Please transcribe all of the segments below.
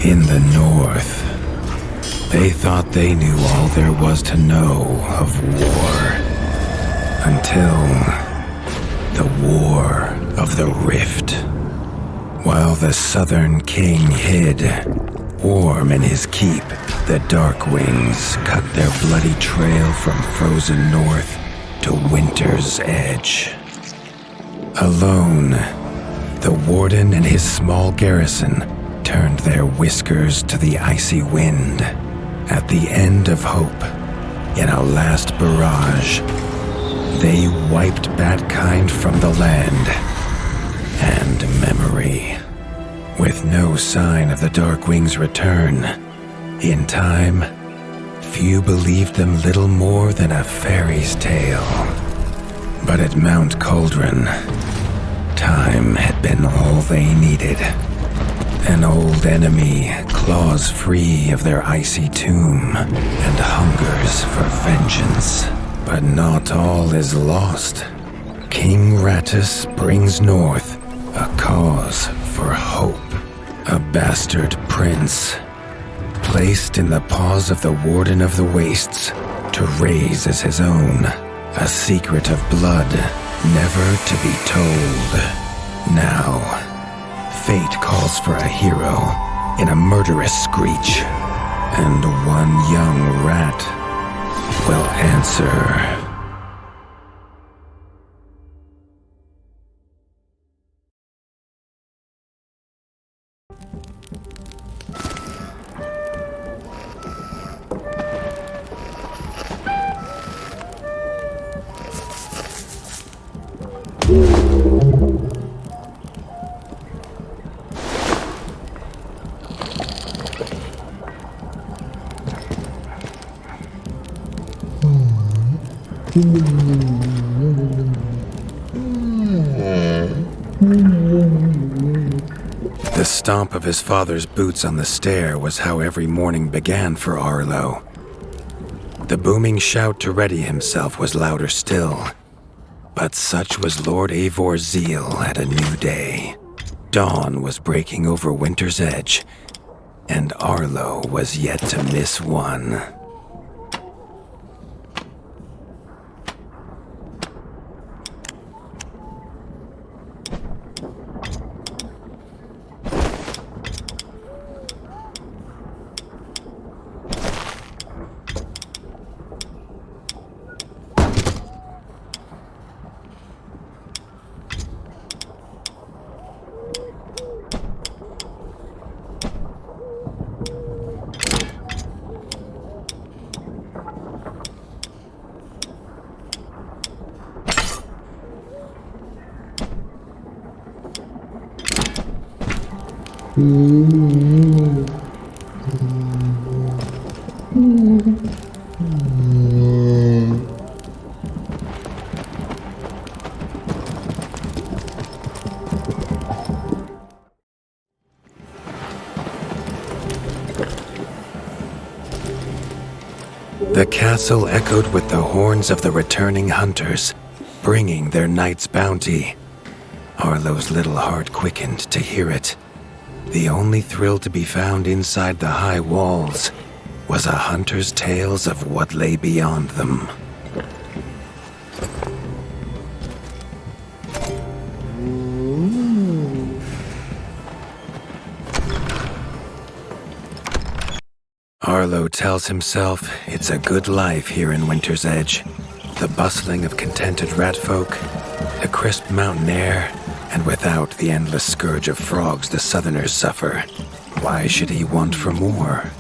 In the north, they thought they knew all there was to know of war. Until the War of the Rift. While the Southern King hid, warm in his keep, the Darkwings cut their bloody trail from frozen north to winter's edge. Alone, the Warden and his small garrison turned their whiskers to the icy wind. At the end of hope, in a last barrage, they wiped Batkind from the land and memory. With no sign of the Darkwings' return, in time, few believed them little more than a fairy's tale. But at Mount Cauldron, time had been all they needed. An old enemy claws free of their icy tomb and hungers for vengeance. But not all is lost. King Rattus brings north a cause for hope. A bastard prince, placed in the paws of the Warden of the Wastes to raise as his own. A secret of blood never to be told. Now, fate calls for a hero in a murderous screech, and one young rat will answer. The stomp of his father's boots on the stair was how every morning began for Arlo. The booming shout to ready himself was louder still. But such was Lord Eivor's zeal at a new day. Dawn was breaking over winter's edge, and Arlo was yet to miss one. The castle echoed with the horns of the returning hunters, bringing their night's bounty. Arlo's little heart quickened to hear it. The only thrill to be found inside the high walls was a hunter's tales of what lay beyond them. Arlo tells himself it's a good life here in Winter's Edge. The bustling of contented rat folk, the crisp mountain air, and without the endless scourge of frogs the southerners suffer. Why should he want for more?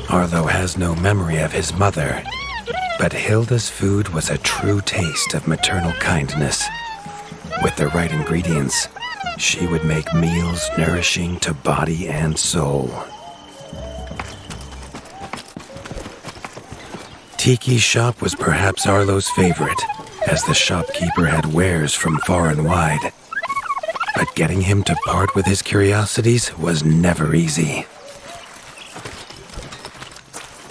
Arlo has no memory of his mother, but Hilda's food was a true taste of maternal kindness. With the right ingredients, she would make meals nourishing to body and soul. Tiki's shop was perhaps Arlo's favorite, as the shopkeeper had wares from far and wide. But getting him to part with his curiosities was never easy.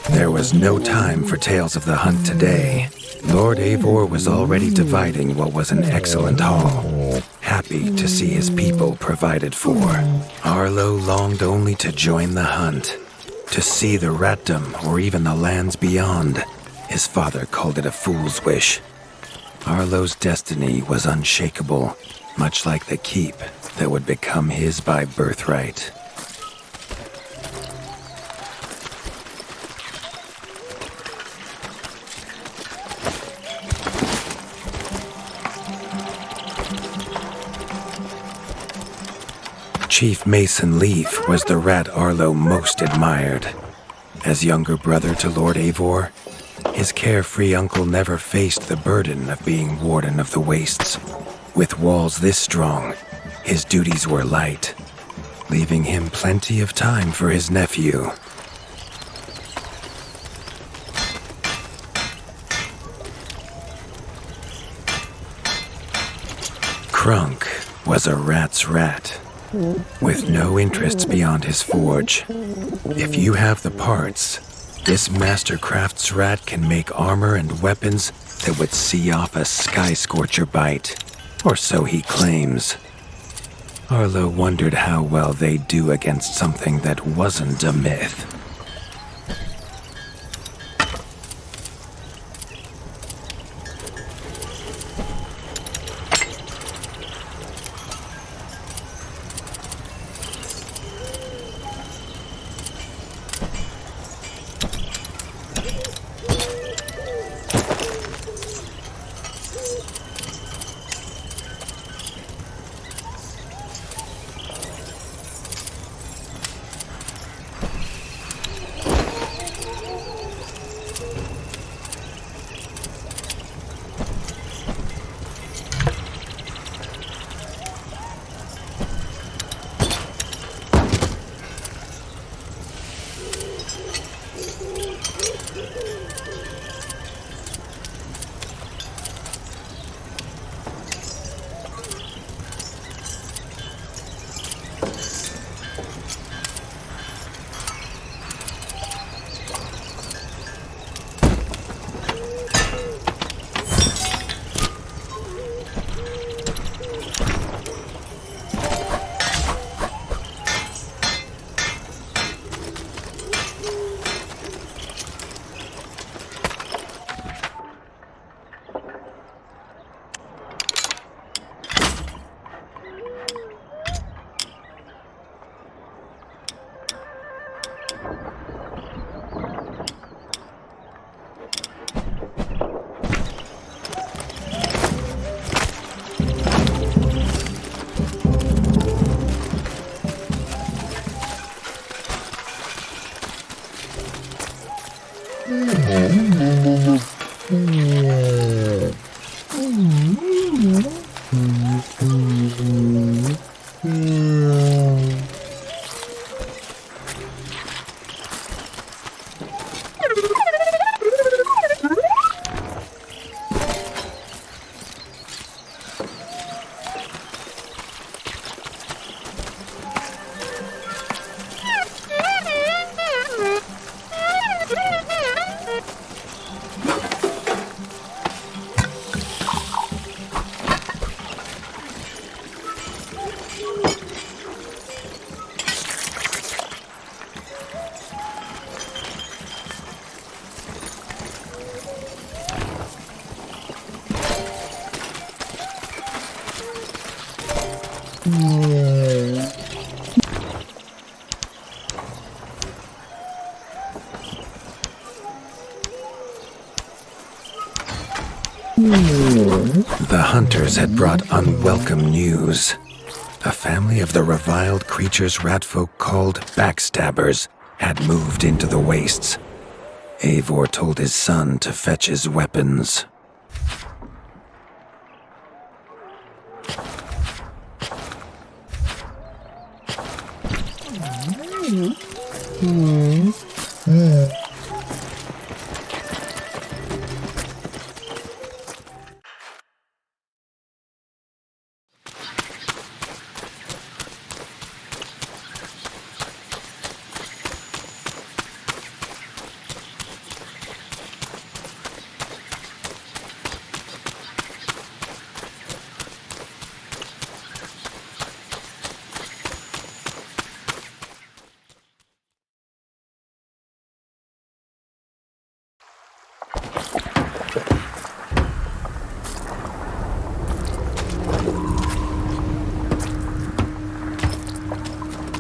There was no time for tales of the hunt today. Lord Eivor was already dividing what was an excellent haul, happy to see his people provided for. Arlo longed only to join the hunt, to see the ratdom or even the lands beyond. His father called it a fool's wish. Arlo's destiny was unshakable, much like the keep that would become his by birthright. Chief Mason Leaf was the rat Arlo most admired. As younger brother to Lord Eivor, his carefree uncle never faced the burden of being warden of the wastes. With walls this strong, his duties were light, leaving him plenty of time for his nephew. Crunk was a rat's rat, with no interests beyond his forge. If you have the parts, this master crafts rat can make armor and weapons that would see off a sky scorcher bite, or so he claims. Arlo wondered how well they'd do against something that wasn't a myth. The hunters had brought unwelcome news. A family of the reviled creatures ratfolk called backstabbers had moved into the wastes. Eivor told his son to fetch his weapons.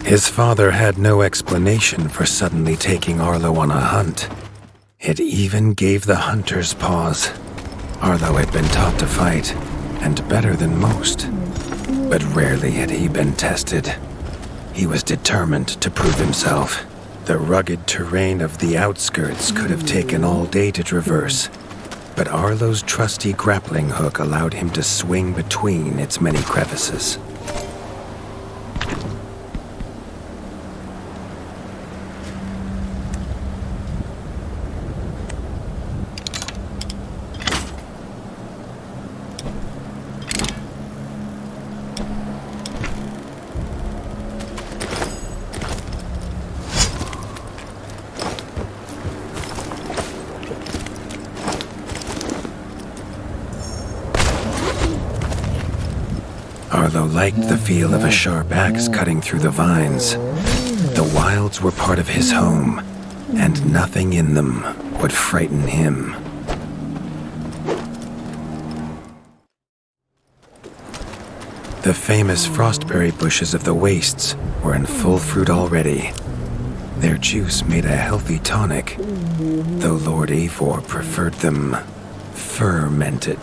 His father had no explanation for suddenly taking Arlo on a hunt. It even gave the hunters pause. Arlo had been taught to fight, and better than most. But rarely had he been tested. He was determined to prove himself. The rugged terrain of the outskirts could have taken all day to traverse, but Arlo's trusty grappling hook allowed him to swing between its many crevices. Arlo liked the feel of a sharp axe cutting through the vines. The wilds were part of his home, and nothing in them would frighten him. The famous frostberry bushes of the wastes were in full fruit already. Their juice made a healthy tonic, though Lord Eivor preferred them fermented.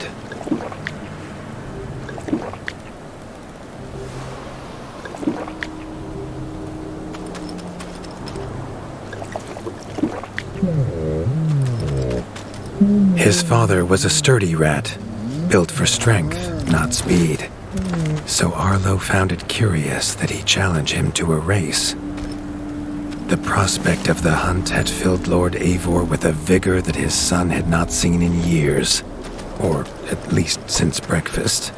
His father was a sturdy rat, built for strength, not speed. So Arlo found it curious that he challenged him to a race. The prospect of the hunt had filled Lord Eivor with a vigor that his son had not seen in years, or at least since breakfast.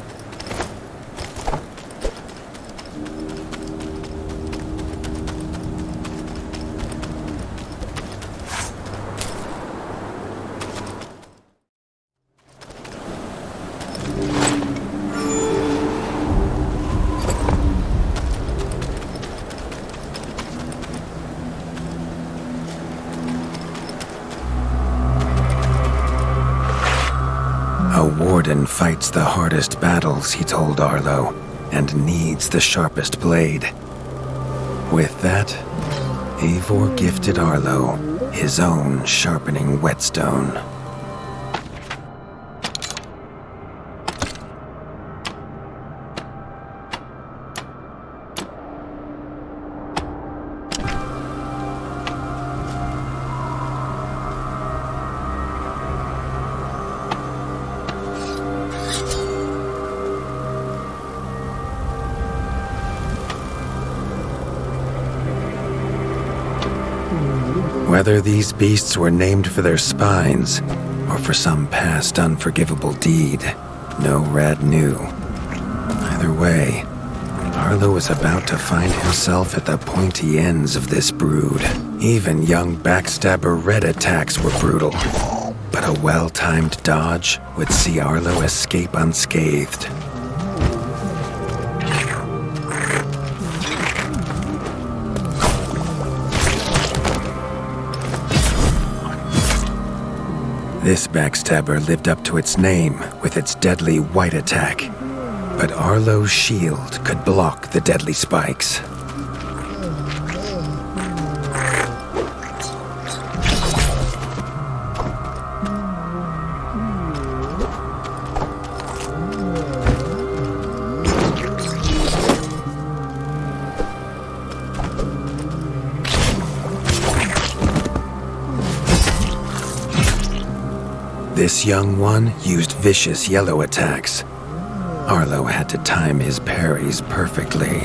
A warden fights the hardest battles, he told Arlo, and needs the sharpest blade. With that, Eivor gifted Arlo his own sharpening whetstone. Whether these beasts were named for their spines or for some past unforgivable deed, no rat knew. Either way, Arlo was about to find himself at the pointy ends of this brood. Even young backstabber red attacks were brutal, but a well-timed dodge would see Arlo escape unscathed. This backstabber lived up to its name with its deadly white attack, but Arlo's shield could block the deadly spikes. This young one used vicious yellow attacks. Arlo had to time his parries perfectly.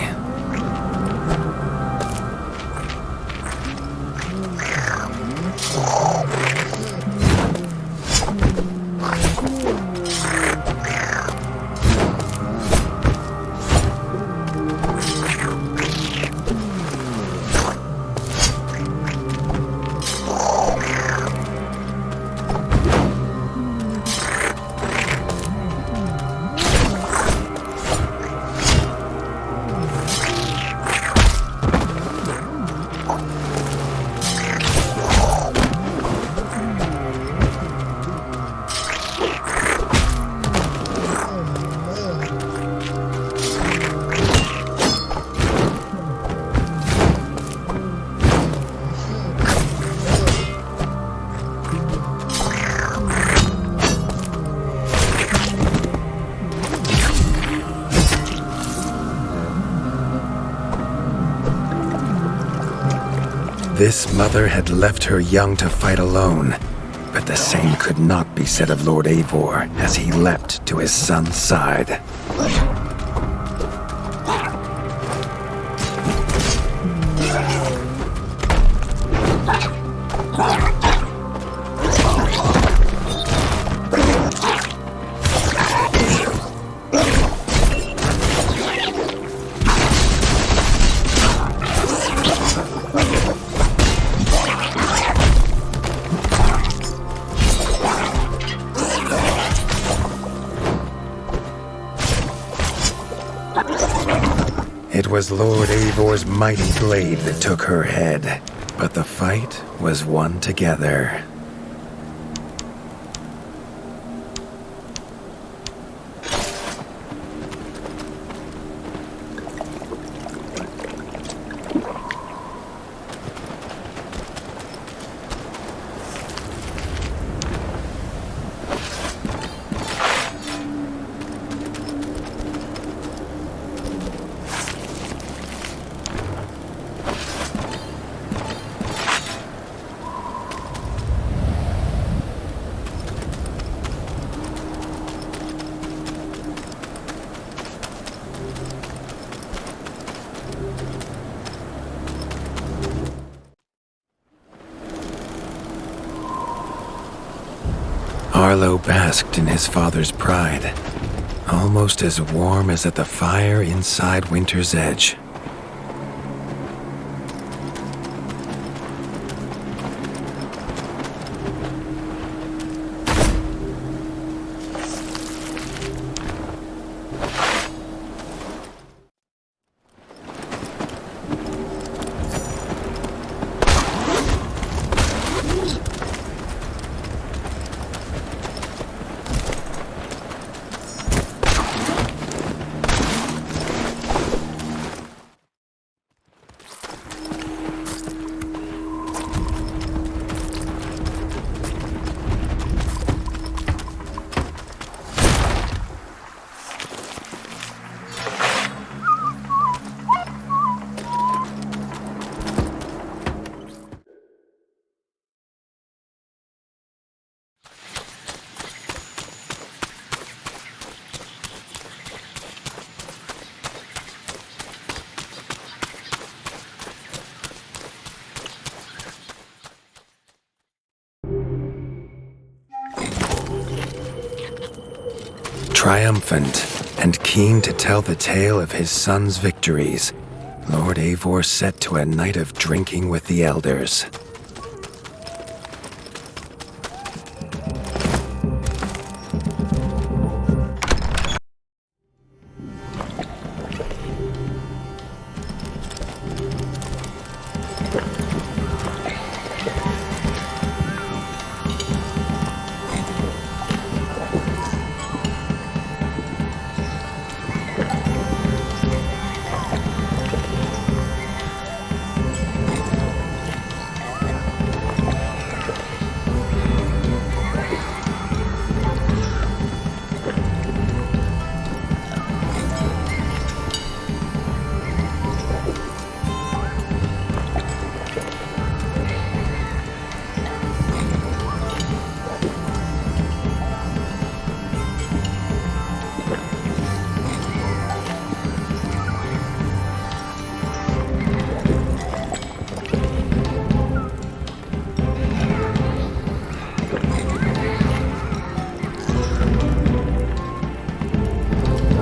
This mother had left her young to fight alone, but the same could not be said of Lord Eivor as he leapt to his son's side. It was Lord Eivor's mighty blade that took her head, but the fight was won together. Arlo basked in his father's pride, almost as warm as at the fire inside Winter's Edge. Triumphant and keen to tell the tale of his son's victories, Lord Eivor set to a night of drinking with the elders.